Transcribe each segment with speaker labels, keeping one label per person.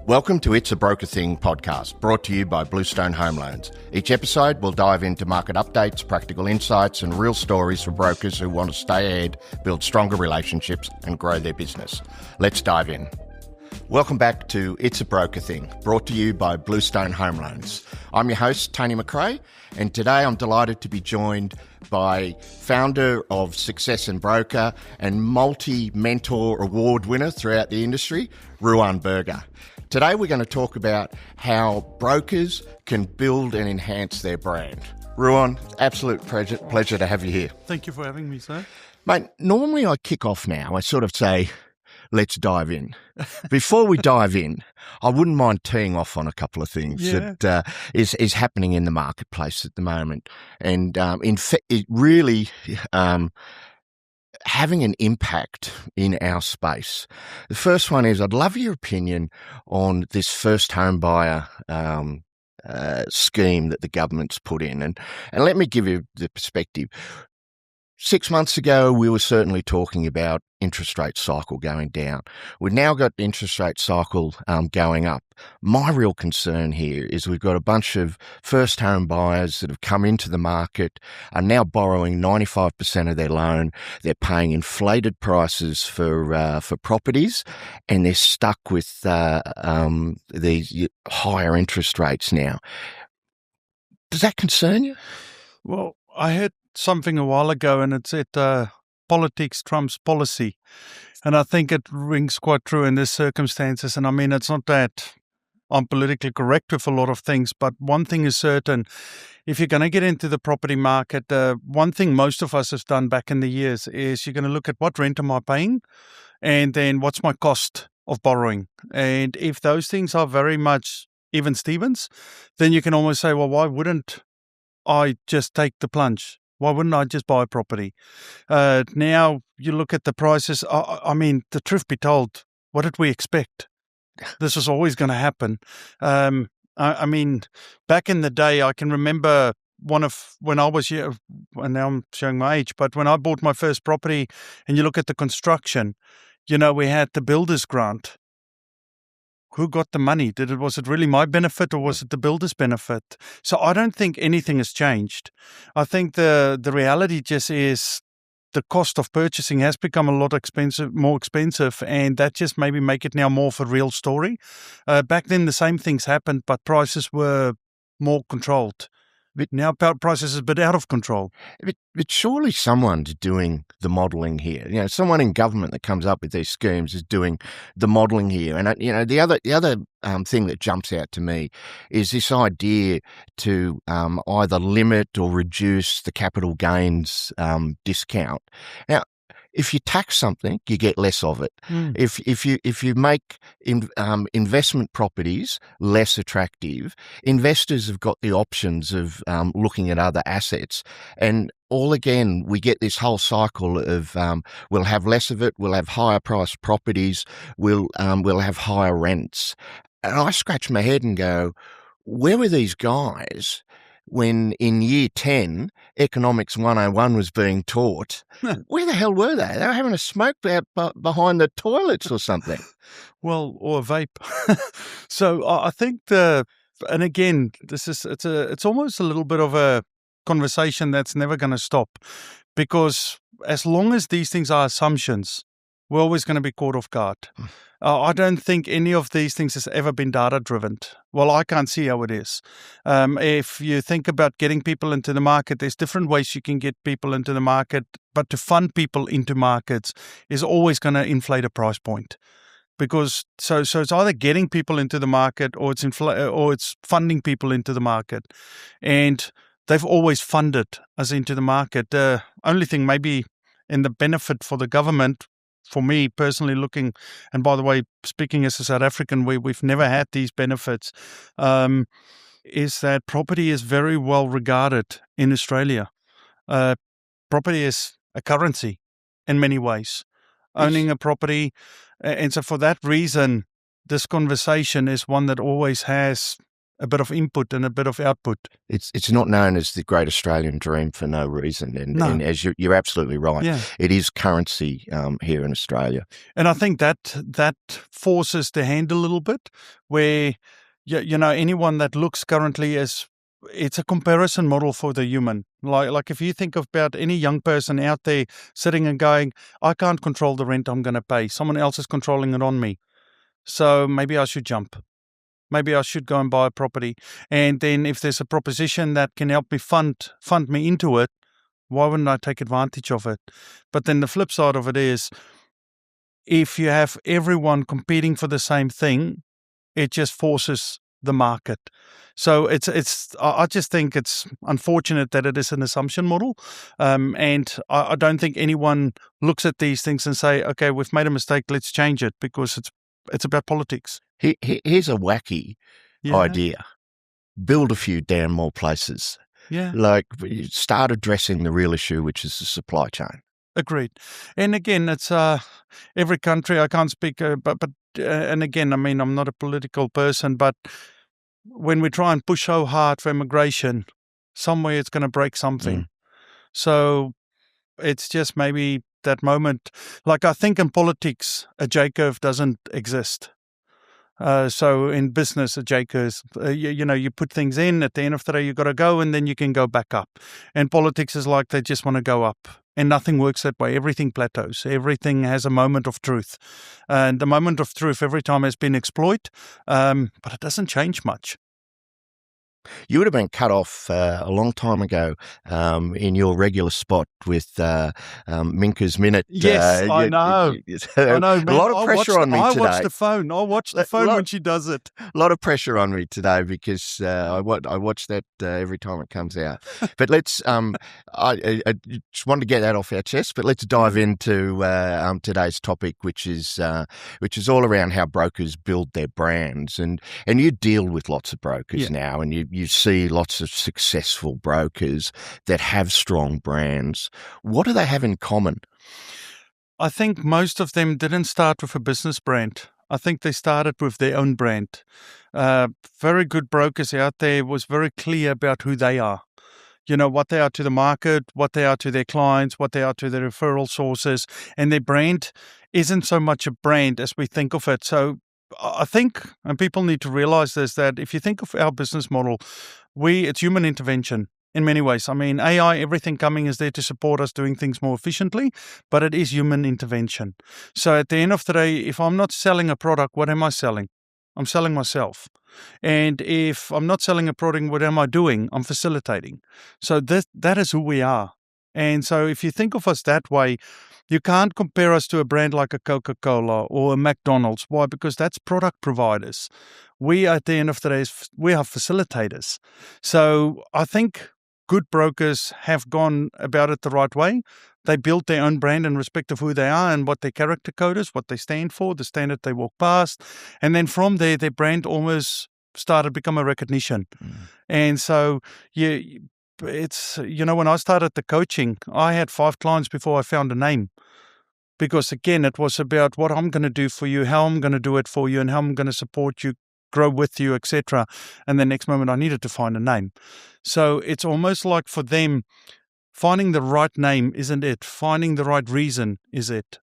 Speaker 1: Welcome to It's a Broker Thing podcast, brought to you by Bluestone Home Loans. Each episode will dive into market updates, practical insights, and real stories for brokers who want to stay ahead, build stronger relationships, and grow their business. Let's dive in. Welcome back to It's a Broker Thing, brought to you by Bluestone Home Loans. I'm your host, Tony McRae, and today I'm delighted to be joined by founder of Success and Broker and multi-mentor award winner throughout the industry, Ruan. Today we're going to talk about how brokers can build and enhance their brand. Ruan, absolute pleasure to have you here.
Speaker 2: Thank you for having me, sir.
Speaker 1: Mate, normally I kick off now. I sort of say, let's dive in. Before we dive in, I wouldn't mind teeing off on a couple of things that is happening in the marketplace at the moment. And in fact, it really having an impact in our space. The first one is I'd love your opinion on this first home buyer scheme that the government's put in. And let me give you the perspective. 6 months ago, we were certainly talking about interest rate cycle going down. We've now got the interest rate cycle going up. My real concern here is we've got a bunch of first home buyers that have come into the market, are now borrowing 95% of their loan. They're paying inflated prices for properties, and they're stuck with these higher interest rates now. Does that concern you?
Speaker 2: Well, I heard something a while ago, and it said politics trumps policy. And I think it rings quite true in these circumstances. And I mean, it's not that I'm politically correct with a lot of things, but one thing is certain. If you're going to get into the property market, one thing most of us have done back in the years is you're going to look at what rent am I paying, and then what's my cost of borrowing. And if those things are very much even Stevens, then you can almost say, well, why wouldn't I just take the plunge? Why wouldn't I just buy a property? Now you look at the prices. I mean, the truth be told, what did we expect? This was always going to happen. I mean, back in the day, I can remember when I was here, and now I'm showing my age, but when I bought my first property and you look at the construction, we had the builder's grant. Who got the money? Was it really my benefit, or was it the builder's benefit? So I don't think anything has changed. I think the reality just is the cost of purchasing has become a lot more expensive, and that just maybe make it now more of a real story. Back then, the same things happened, but prices were more controlled. But now prices is a bit out of control.
Speaker 1: But surely someone's doing the modelling here. Someone in government that comes up with these schemes is doing the modelling here. And the other thing that jumps out to me is this idea to either limit or reduce the capital gains discount. Now, if you tax something, you get less of it. If you make investment properties less attractive, investors have got the options of looking at other assets. And all again, we get this whole cycle of we'll have less of it, we'll have higher priced properties, we'll have higher rents. And I scratch my head and go, where were these guys when in year 10, Economics 101 was being taught? Where the hell were they? They were having a smoke out behind the toilets or something.
Speaker 2: Well, or a vape. So I think and again, it's almost a little bit of a conversation that's never going to stop, because as long as these things are assumptions, we're always going to be caught off guard. I don't think any of these things has ever been data-driven. Well, I can't see how it is. If you think about getting people into the market, there's different ways you can get people into the market, but to fund people into markets is always going to inflate a price point. Because so it's either getting people into the market or it's funding people into the market. And they've always funded us into the market. The only thing maybe in the benefit for the government, for me personally looking, and by the way, speaking as a South African, we've never had these benefits, is that property is very well regarded in Australia. Property is a currency in many ways. Owning a property. And so for that reason, this conversation is one that always has a bit of input and a bit of output.
Speaker 1: It's not known as the Great Australian Dream for no reason,
Speaker 2: No.
Speaker 1: and as you're absolutely right,
Speaker 2: Yeah.
Speaker 1: it is currency here in Australia.
Speaker 2: And I think that forces the hand a little bit, where anyone that looks currently as it's a comparison model for the human. Like if you think about any young person out there sitting and going, I can't control the rent I'm going to pay. Someone else is controlling it on me. So maybe I should jump. Maybe I should go and buy a property. And then if there's a proposition that can help me fund me into it, why wouldn't I take advantage of it? But then the flip side of it is, if you have everyone competing for the same thing, it just forces the market. So I just think it's unfortunate that it is an assumption model. And I don't think anyone looks at these things and say, okay, we've made a mistake, let's change it, because it's about politics.
Speaker 1: Here's a wacky idea. Build a few damn more places.
Speaker 2: Yeah.
Speaker 1: Like, start addressing the real issue, which is the supply chain.
Speaker 2: Agreed. And again, it's every country. I can't speak, but and again, I mean, I'm not a political person, but when we try and push so hard for immigration, somewhere it's going to break something. So it's just maybe that moment. Like, I think in politics, a J curve doesn't exist. So in business, a J curve, you put things in, at the end of the day, you got to go, and then you can go back up. And politics is like they just want to go up. And nothing works that way. Everything plateaus. Everything has a moment of truth. And the moment of truth every time has been exploited, but it doesn't change much.
Speaker 1: You would have been cut off a long time ago in your regular spot with Minka's Minute.
Speaker 2: Yes, I know. I know, man.
Speaker 1: A lot of pressure on me today.
Speaker 2: I watch the phone. I watch the phone when she does it.
Speaker 1: A lot of pressure on me today because I watch that every time it comes out. But let's. I just wanted to get that off our chest. But let's dive into today's topic, which is all around how brokers build their brands, and you deal with lots of brokers now, and you see lots of successful brokers that have strong brands. What do they have in common?
Speaker 2: I think most of them didn't start with a business brand. I think they started with their own brand. Very good brokers out there was very clear about who they are. You know, what they are to the market, what they are to their clients, what they are to their referral sources. And their brand isn't so much a brand as we think of it. So I think, and people need to realize this, that if you think of our business model, it's human intervention in many ways. I mean, AI, everything coming is there to support us doing things more efficiently, but it is human intervention. So at the end of the day, if I'm not selling a product, what am I selling? I'm selling myself. And if I'm not selling a product, what am I doing? I'm facilitating. So that is who we are. And so if you think of us that way, you can't compare us to a brand like a Coca-Cola or a McDonald's. Why? Because that's product providers. We, at the end of the day, we are facilitators. So I think good brokers have gone about it the right way. They built their own brand in respect of who they are and what their character code is, what they stand for, the standard they walk past. And then from there, their brand almost started to become a recognition. And so it's, when I started the coaching, I had 5 clients before I found a name. Because again, it was about what I'm going to do for you, how I'm going to do it for you, and how I'm going to support you, grow with you, etc. And the next moment I needed to find a name. So it's almost like for them, finding the right name isn't it. Finding the right reason is it.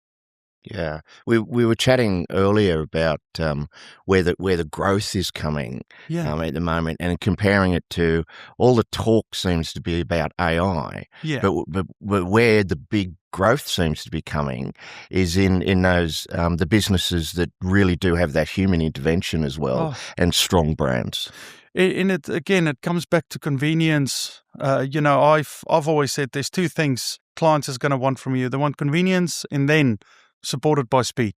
Speaker 1: Yeah, we were chatting earlier about where the growth is coming at the moment, and comparing it to all the talk seems to be about AI.
Speaker 2: Yeah.
Speaker 1: But where the big growth seems to be coming is in those the businesses that really do have that human intervention as well, and strong brands.
Speaker 2: And it comes back to convenience. I've always said there's 2 things clients is going to want from you. They want convenience, and then supported by speed.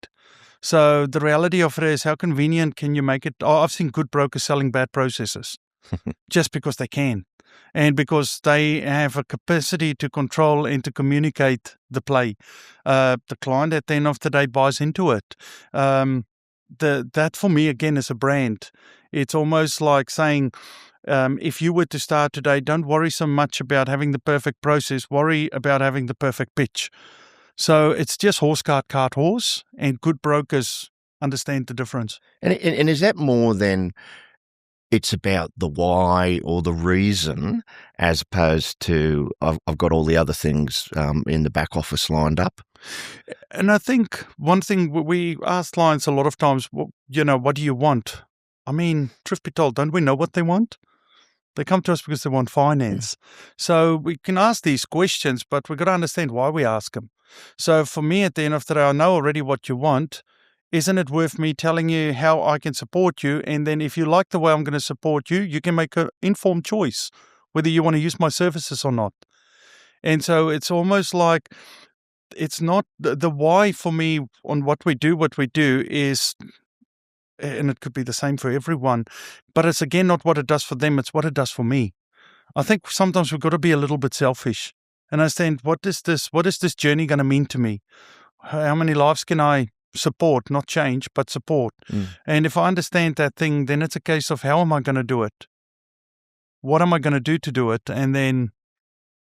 Speaker 2: So the reality of it is, how convenient can you make it? I've seen good brokers selling bad processes just because they can, and because they have a capacity to control and to communicate the play. The client at the end of the day buys into it. That for me, again, is a brand. It's almost like saying, if you were to start today, don't worry so much about having the perfect process, worry about having the perfect pitch. So it's just horse, cart, horse, and good brokers understand the difference.
Speaker 1: And is that more than it's about the why or the reason, as opposed to I've got all the other things in the back office lined up.
Speaker 2: And I think one thing we ask clients a lot of times, what do you want? I mean, truth be told, don't we know what they want? They come to us because they want finance. So we can ask these questions, but we've got to understand why we ask them. So for me, at the end of the day, I know already what you want. Isn't it worth me telling you how I can support you? And then if you like the way I'm going to support you, you can make an informed choice whether you want to use my services or not. And so it's almost like it's not the why for me on what we do is, and it could be the same for everyone, but it's again not what it does for them, it's what it does for me. I think sometimes we've got to be a little bit selfish and understand what is this journey going to mean to me? How many lives can I support, not change, but support? And if I understand that thing, then it's a case of how am I going to do it? What am I going to do it? And then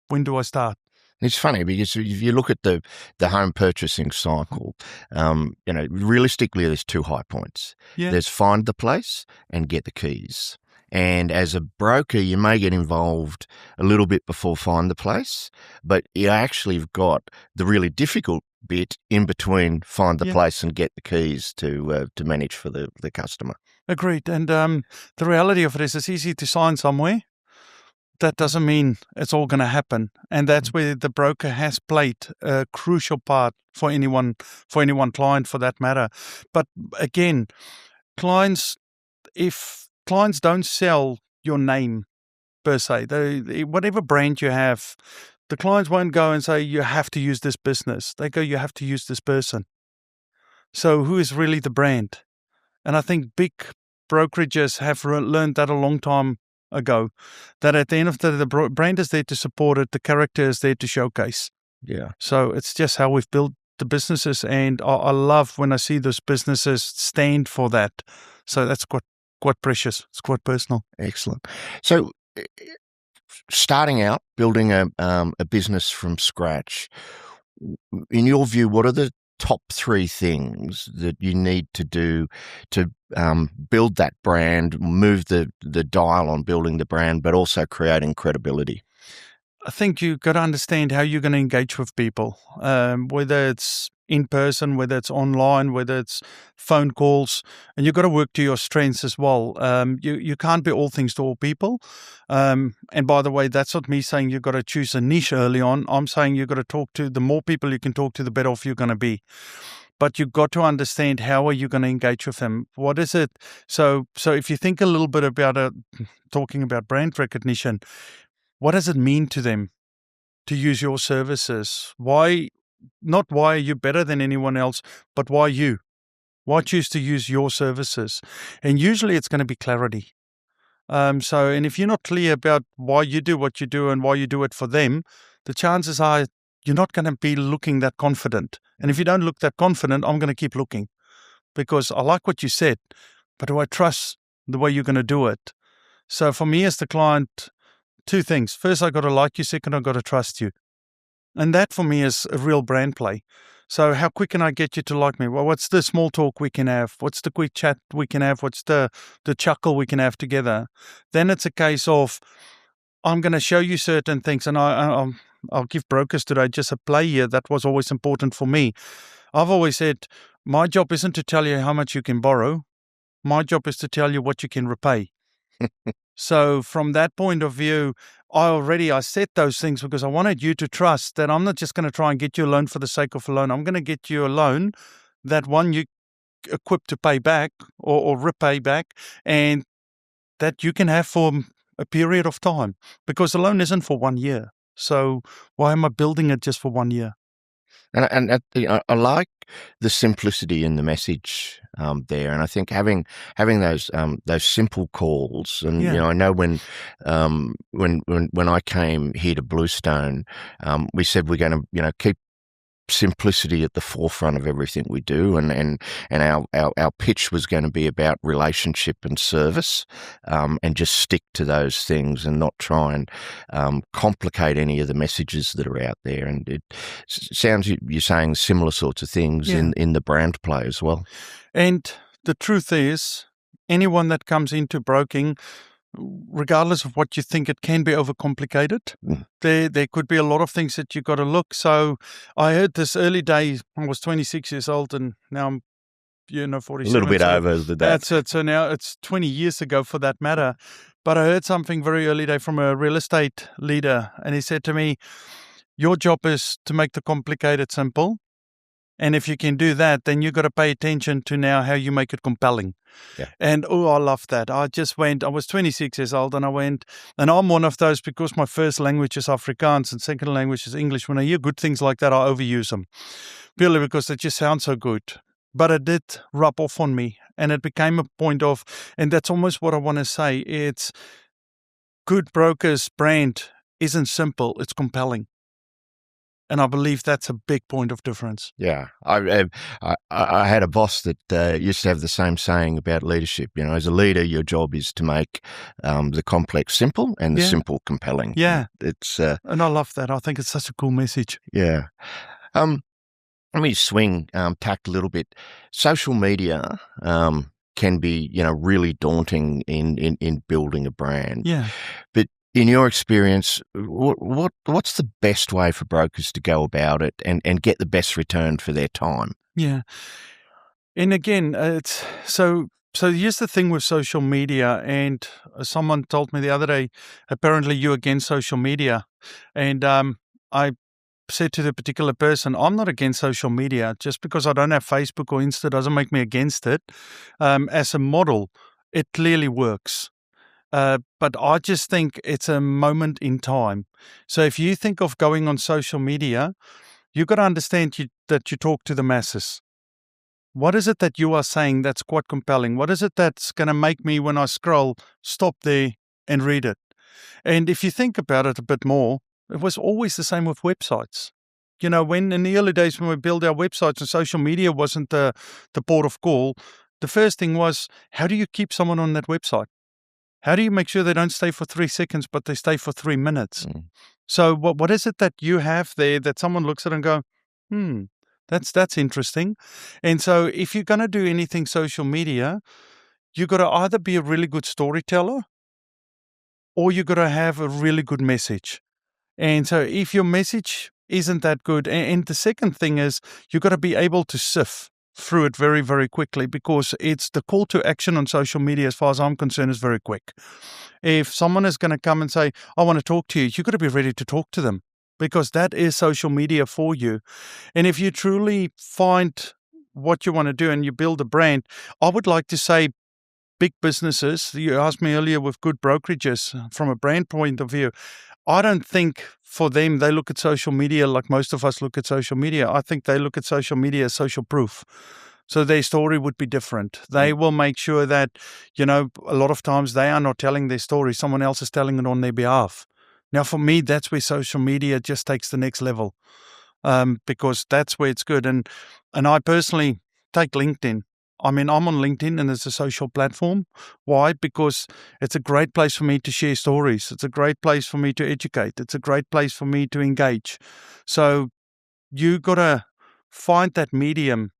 Speaker 2: when do I start?
Speaker 1: It's funny because if you look at the home purchasing cycle, realistically, there's two high points.
Speaker 2: Yeah.
Speaker 1: There's find the place and get the keys. And as a broker, you may get involved a little bit before find the place, but you actually have got the really difficult bit in between find the place and get the keys to manage for the customer.
Speaker 2: Agreed. And the reality of it is it's easy to sign somewhere. That doesn't mean it's all going to happen. And that's where the broker has played a crucial part for anyone client for that matter. But again, if clients don't sell your name per se, whatever brand you have, the clients won't go and say, you have to use this business. They go, you have to use this person. So who is really the brand? And I think big brokerages have learned that a long time ago, that at the end of the brand is there to support it, the character is there to showcase.
Speaker 1: Yeah.
Speaker 2: So it's just how we've built the businesses, and I love when I see those businesses stand for that. So that's quite precious. It's quite personal.
Speaker 1: Excellent. So starting out, building a business from scratch, in your view, what are the top three things that you need to do to build that brand, move the dial on building the brand, but also creating credibility?
Speaker 2: I think you've got to understand how you're going to engage with people, whether it's in person, whether it's online, whether it's phone calls, and you've got to work to your strengths as well. You can't be all things to all people. And by the way, that's not me saying you've got to choose a niche early on. I'm saying you've got to talk to, the more people you can talk to, the better off you're going to be. But you've got to understand how are you going to engage with them? What is it? So if you think a little bit about talking about brand recognition, what does it mean to them to use your services? Not why are you better than anyone else, but why you? Why choose to use your services? And usually it's going to be clarity. And if you're not clear about why you do what you do and why you do it for them, the chances are you're not going to be looking that confident. And if you don't look that confident, I'm going to keep looking because I like what you said, but do I trust the way you're going to do it? So for me as the client, two things. First, I got to like you. Second, I got to trust you. And that for me is a real brand play. So how quick can I get you to like me? Well, what's the small talk we can have? What's the quick chat we can have? What's the chuckle we can have together? Then it's a case of, I'm going to show you certain things. And I'll give brokers today just a play here. That was always important for me. I've always said, my job isn't to tell you how much you can borrow. My job is to tell you what you can repay. So from that point of view, I said those things because I wanted you to trust that I'm not just going to try and get you a loan for the sake of a loan. I'm going to get you a loan that one you equipped to pay back or repay back, and that you can have for a period of time, because the loan isn't for 1 year. So why am I building it just for 1 year?
Speaker 1: And I like the simplicity in the message there, and I think having those simple calls, and I know when I came here to Bluestone, we said we're going to keep simplicity at the forefront of everything we do, and our pitch was going to be about relationship and service, and just stick to those things and not try and complicate any of the messages that are out there. And it sounds you're saying similar sorts of things in the brand play as well.
Speaker 2: And the truth is, anyone that comes into broking, regardless of what you think, it can be overcomplicated.
Speaker 1: Mm.
Speaker 2: There could be a lot of things that you got to look. So I heard this early days. I was 26 years old, and now I'm 47.
Speaker 1: A little bit over that.
Speaker 2: That's it. So now it's 20 years ago, for that matter. But I heard something very early day from a real estate leader, and he said to me, "Your job is to make the complicated simple. And if you can do that, then you got to pay attention to now how you make it compelling."
Speaker 1: Yeah.
Speaker 2: And I love that. I was 26 years old, and I went, and I'm one of those, because my first language is Afrikaans and second language is English. When I hear good things like that, I overuse them, purely because they just sound so good. But it did rub off on me, and it became a point of, and that's almost what I want to say. It's Good Broker's brand isn't simple, it's compelling. And I believe that's a big point of difference.
Speaker 1: Yeah, I had a boss that used to have the same saying about leadership. As a leader, your job is to make the complex simple and the simple compelling.
Speaker 2: Yeah,
Speaker 1: it's
Speaker 2: and I love that. I think it's such a cool message.
Speaker 1: Yeah. Let me swing tact a little bit. Social media can be really daunting in building a brand.
Speaker 2: Yeah,
Speaker 1: but in your experience, what's the best way for brokers to go about it and get the best return for their time?
Speaker 2: Yeah. And again, it's so here's the thing with social media, and someone told me the other day, apparently you're against social media. And I said to the particular person, I'm not against social media. Just because I don't have Facebook or Insta doesn't make me against it. As a model, it clearly works. But I just think it's a moment in time. So if you think of going on social media, you've got to understand that you talk to the masses. What is it that you are saying that's quite compelling? What is it that's going to make me, when I scroll, stop there and read it? And if you think about it a bit more, it was always the same with websites. When in the early days when we built our websites and social media wasn't the port of call, the first thing was, how do you keep someone on that website? How do you make sure they don't stay for 3 seconds, but they stay for 3 minutes?
Speaker 1: Mm.
Speaker 2: So what is it that you have there that someone looks at and go, that's interesting. And so if you're going to do anything social media, you got to either be a really good storyteller, or you got to have a really good message. And so if your message isn't that good, and the second thing is you got to be able to sift through it very, very quickly, because it's the call to action on social media, as far as I'm concerned, is very quick. If someone is going to come and say, I want to talk to you, you've got to be ready to talk to them, because that is social media for you. And if you truly find what you want to do and you build a brand, I would like to say big businesses, you asked me earlier with good brokerages, from a brand point of view, I don't think for them they look at social media like most of us look at social media. I think they look at social media as social proof. So their story would be different. They will make sure that, a lot of times they are not telling their story. Someone else is telling it on their behalf. Now, for me, that's where social media just takes the next level, because that's where it's good. And I personally take LinkedIn. I mean, I'm on LinkedIn and it's a social platform. Why? Because it's a great place for me to share stories. It's a great place for me to educate. It's a great place for me to engage. So you got to find that medium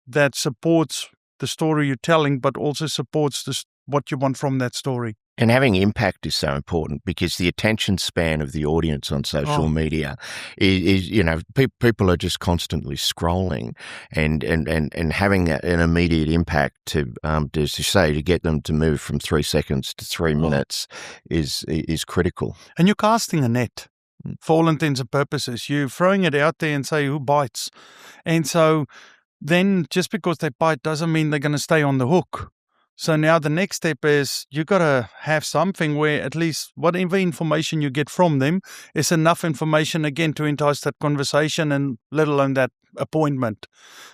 Speaker 2: that supports the story you're telling, but also supports what you want from that story.
Speaker 1: And having impact is so important, because the attention span of the audience on social media is people are just constantly scrolling, and having an immediate impact to get them to move from 3 seconds to 3 minutes is critical.
Speaker 2: And you're casting a net for all intents and purposes. You're throwing it out there and say who bites. And so then just because they bite doesn't mean they're going to stay on the hook. So now the next step is you got to have something where at least whatever information you get from them is enough information, again, to entice that conversation, and let alone that appointment.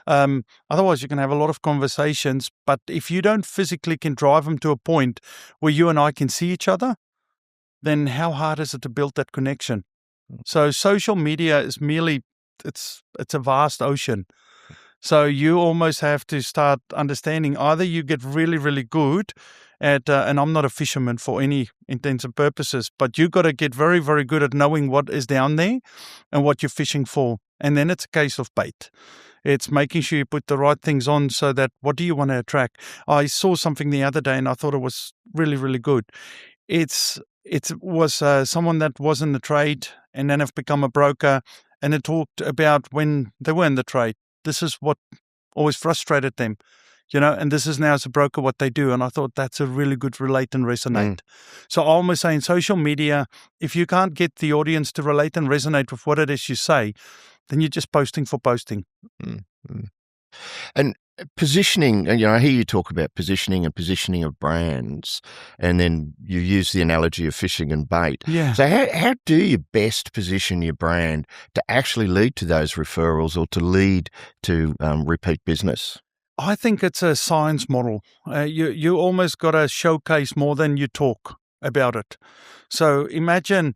Speaker 2: Otherwise, you can have a lot of conversations, but if you don't physically can drive them to a point where you and I can see each other, then how hard is it to build that connection? So social media is merely, it's a vast ocean. So you almost have to start understanding, either you get really, really good at, and I'm not a fisherman for any intents and purposes, but you got to get very, very good at knowing what is down there and what you're fishing for. And then it's a case of bait. It's making sure you put the right things on so that what do you want to attract? I saw something the other day and I thought it was really, really good. It was someone that was in the trade and then have become a broker, and it talked about when they were in the trade. This is what always frustrated them, and this is now as a broker what they do. And I thought that's a really good relate and resonate. So I almost say in social media, if you can't get the audience to relate and resonate with what it is you say, then you're just posting for posting.
Speaker 1: And positioning, I hear you talk about positioning and positioning of brands, and then you use the analogy of fishing and bait.
Speaker 2: Yeah.
Speaker 1: So how do you best position your brand to actually lead to those referrals or to lead to repeat business?
Speaker 2: I think it's a science model. You almost got to showcase more than you talk about it. So imagine,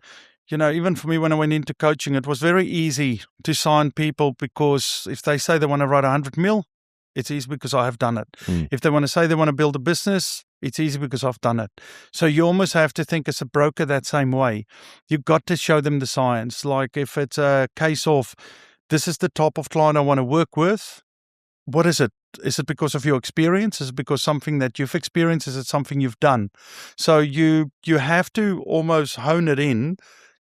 Speaker 2: even for me when I went into coaching, it was very easy to sign people because if they say they want to write 100 mil, it's easy because I have done it. If they want to say they want to build a business, it's easy because I've done it. So you almost have to think as a broker that same way. You've got to show them the science. Like if it's a case of, this is the type of client I want to work with, what is it? Is it because of your experience? Is it because something that you've experienced? Is it something you've done? So you have to almost hone it in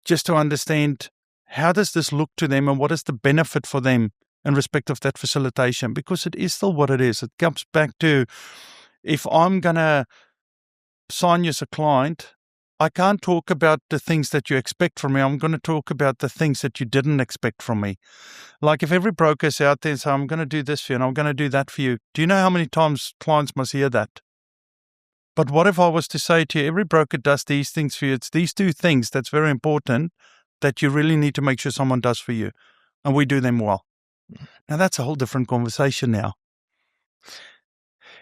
Speaker 2: just to understand how does this look to them and what is the benefit for them in respect of that facilitation, because it is still what it is. It comes back to, if I'm going to sign you as a client, I can't talk about the things that you expect from me. I'm going to talk about the things that you didn't expect from me. Like if every broker's out there and say, I'm going to do this for you and I'm going to do that for you, do you know how many times clients must hear that? But what if I was to say to you, every broker does these things for you. It's these two things that's very important that you really need to make sure someone does for you. And we do them well. Now that's a whole different conversation now.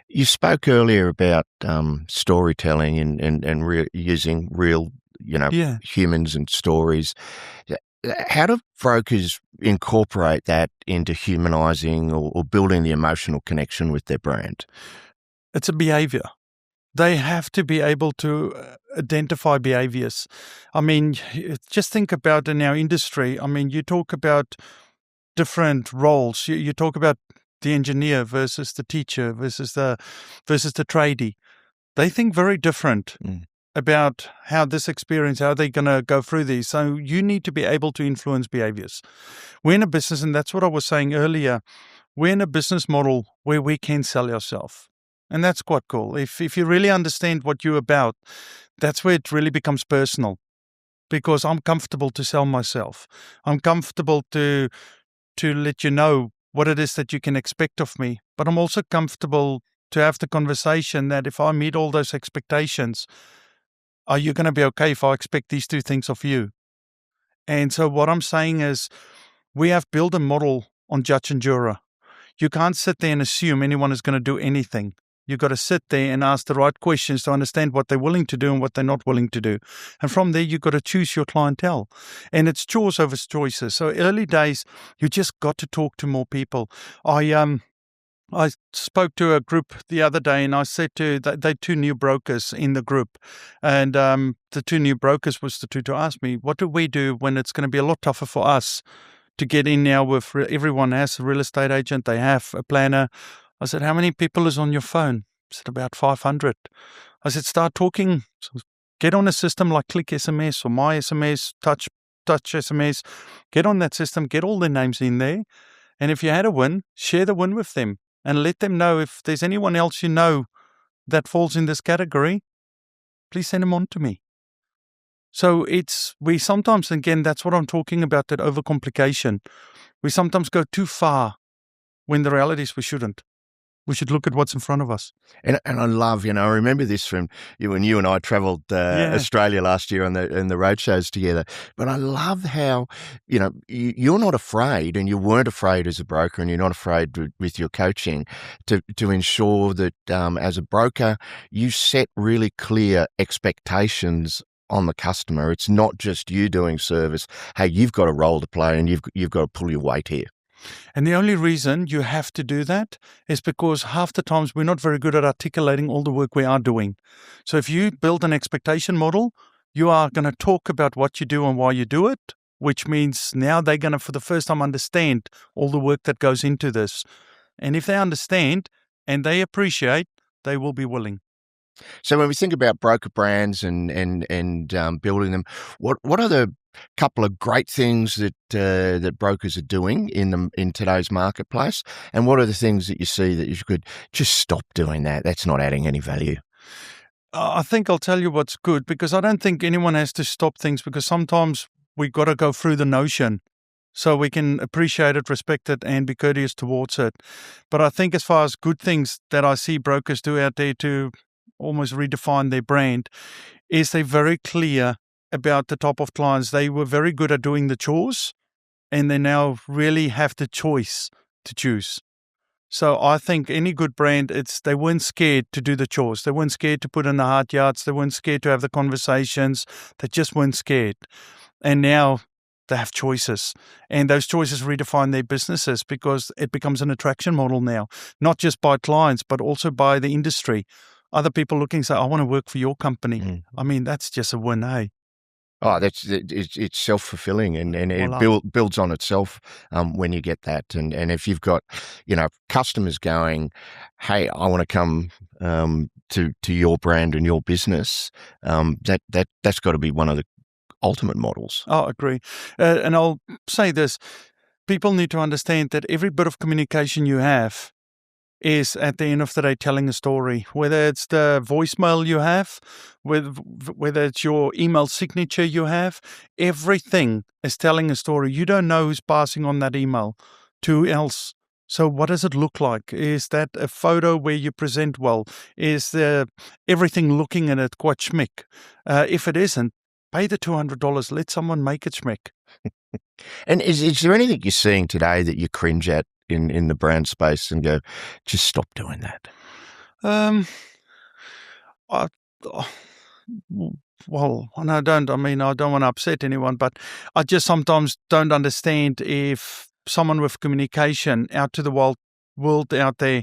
Speaker 1: You spoke earlier about storytelling and using real, humans and stories. How do brokers incorporate that into humanizing or building the emotional connection with their brand?
Speaker 2: It's a behavior. They have to be able to identify behaviors. I mean, just think about in our industry. I mean, you talk about different roles. You talk about the engineer versus the teacher versus the tradie. They think very different about how this experience, how they're going to go through these. So you need to be able to influence behaviors. We're in a business, and that's what I was saying earlier, we're in a business model where we can sell ourselves. And that's quite cool. If you really understand what you're about, that's where it really becomes personal, because I'm comfortable to sell myself. I'm comfortable to let you know what it is that you can expect of me. But I'm also comfortable to have the conversation that if I meet all those expectations, are you going to be okay if I expect these two things of you? And so what I'm saying is we have built a model on judge and juror. You can't sit there and assume anyone is going to do anything. You've got to sit there and ask the right questions to understand what they're willing to do and what they're not willing to do. And from there, you've got to choose your clientele. And it's choice over choices. So early days, you just got to talk to more people. I spoke to a group the other day and I said to they two new brokers in the group. And the two new brokers was the two to ask me, what do we do when it's going to be a lot tougher for us to get in now with everyone has a real estate agent, they have a planner. I said, how many people is on your phone? I said, about 500. I said, start talking. Get on a system like Click SMS or My SMS, Touch SMS. Get on that system, get all their names in there. And if you had a win, share the win with them and let them know if there's anyone else you know that falls in this category, please send them on to me. So we sometimes, again, that's what I'm talking about, that overcomplication. We sometimes go too far when the reality is we shouldn't. We should look at what's in front of us.
Speaker 1: And I love, I remember this from when you and I travelled Australia last year on the road shows together. But I love how, you're not afraid, and you weren't afraid as a broker, and you're not afraid with your coaching to ensure that as a broker, you set really clear expectations on the customer. It's not just you doing service. Hey, you've got a role to play, and you've got to pull your weight here.
Speaker 2: And the only reason you have to do that is because half the times we're not very good at articulating all the work we are doing. So if you build an expectation model, you are going to talk about what you do and why you do it. which means now they're going to, for the first time, understand all the work that goes into this. And if they understand and they appreciate, they will be willing.
Speaker 1: So when we think about broker brands and building them, what are the couple of great things that brokers are doing in today's marketplace, and what are the things that you see that you could just stop doing that? That's not adding any value.
Speaker 2: I think I'll tell you what's good, because I don't think anyone has to stop things, because sometimes we got to go through the notion so we can appreciate it, respect it, and be courteous towards it. But I think as far as good things that I see brokers do out there to almost redefine their brand, is they're very clear about the type of clients. They were very good at doing the chores, and they now really have the choice to choose. So I think any good brand, they weren't scared to do the chores. They weren't scared to put in the hard yards. They weren't scared to have the conversations. They just weren't scared. And now they have choices. And those choices redefine their businesses, because it becomes an attraction model now, not just by clients, but also by the industry. Other people looking say, I want to work for your company.
Speaker 1: Mm.
Speaker 2: I mean, that's just a win, eh?
Speaker 1: Oh, it's self-fulfilling, and
Speaker 2: Voila.
Speaker 1: it builds on itself when you get that. And if you've got, customers going, hey, I want to come to your brand and your business, that's got to be one of the ultimate models.
Speaker 2: I agree. And I'll say this. People need to understand that every bit of communication you have is, at the end of the day, telling a story. Whether it's the voicemail you have, whether it's your email signature you have, everything is telling a story. You don't know who's passing on that email to who else. So what does it look like? Is that a photo where you present well? Is everything looking at it quite schmick? If it isn't, pay the $200. Let someone make it schmick.
Speaker 1: And is there anything you're seeing today that you cringe at in the brand space and go, just stop doing that?
Speaker 2: Well, and I don't want to upset anyone, but I just sometimes don't understand if someone with communication out to the world out there,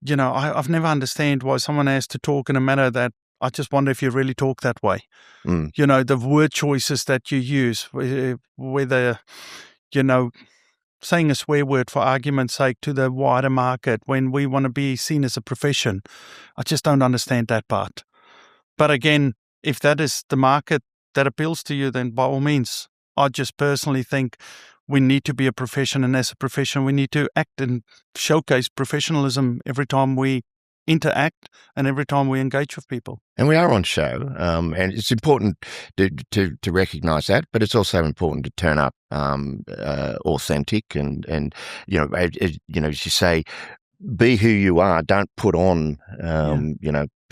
Speaker 2: I've never understand why someone has to talk in a manner that I just wonder if you really talk that way.
Speaker 1: Mm.
Speaker 2: The word choices that you use, whether, saying a swear word for argument's sake to the wider market when we want to be seen as a profession. I just don't understand that part. But again, if that is the market that appeals to you, then by all means, I just personally think we need to be a profession. And as a profession, we need to act and showcase professionalism every time we interact and every time we engage with people. And
Speaker 1: we are on show, and it's important to recognise that, but it's also important to turn up authentic and as you say, be who you are. Don't put on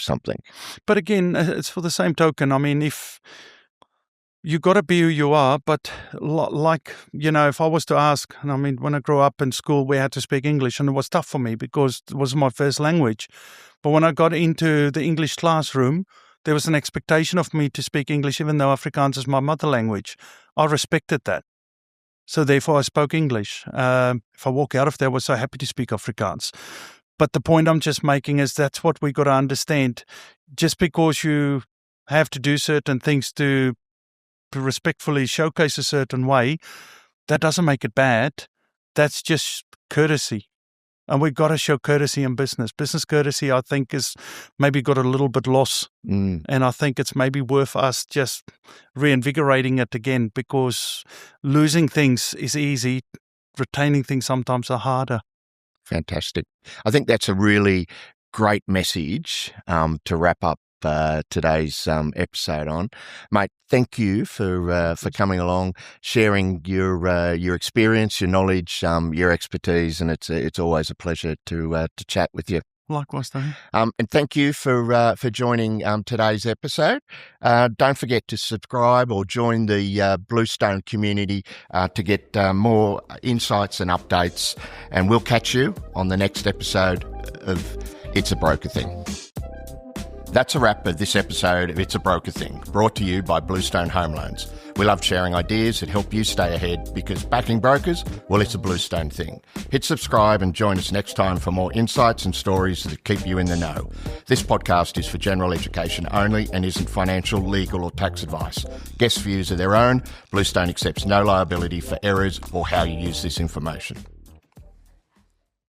Speaker 1: something.
Speaker 2: But again, it's for the same token. I mean, if you got to be who you are, but if I was to ask, and I mean, when I grew up in school, we had to speak English, and it was tough for me because it was my first language. But when I got into the English classroom, there was an expectation of me to speak English, even though Afrikaans is my mother language. I respected that. So therefore, I spoke English. If I walk out of there, I was so happy to speak Afrikaans. But the point I'm just making is that's what we got to understand. Just because you have to do certain things to respectfully showcase a certain way, that doesn't make it bad. That's just courtesy. And we've got to show courtesy in business. Business courtesy, I think, is maybe got a little bit lost. And I think it's maybe worth us just reinvigorating it again, because losing things is easy. Retaining things sometimes are harder.
Speaker 1: Fantastic. I think that's a really great message to wrap up today's episode on. Mate, thank you for coming along, sharing your experience, your knowledge, your expertise, and it's always a pleasure to chat with you.
Speaker 2: Likewise, Tony.
Speaker 1: And thank you for joining today's episode. Don't forget to subscribe or join the Bluestone community to get more insights and updates. And we'll catch you on the next episode of It's a Broker Thing. That's a wrap of this episode of It's a Broker Thing, brought to you by Bluestone Home Loans. We love sharing ideas that help you stay ahead because backing brokers, well, it's a Bluestone thing. Hit subscribe and join us next time for more insights and stories that keep you in the know. This podcast is for general education only and isn't financial, legal or tax advice. Guest views are their own. Bluestone accepts no liability for errors or how you use this information.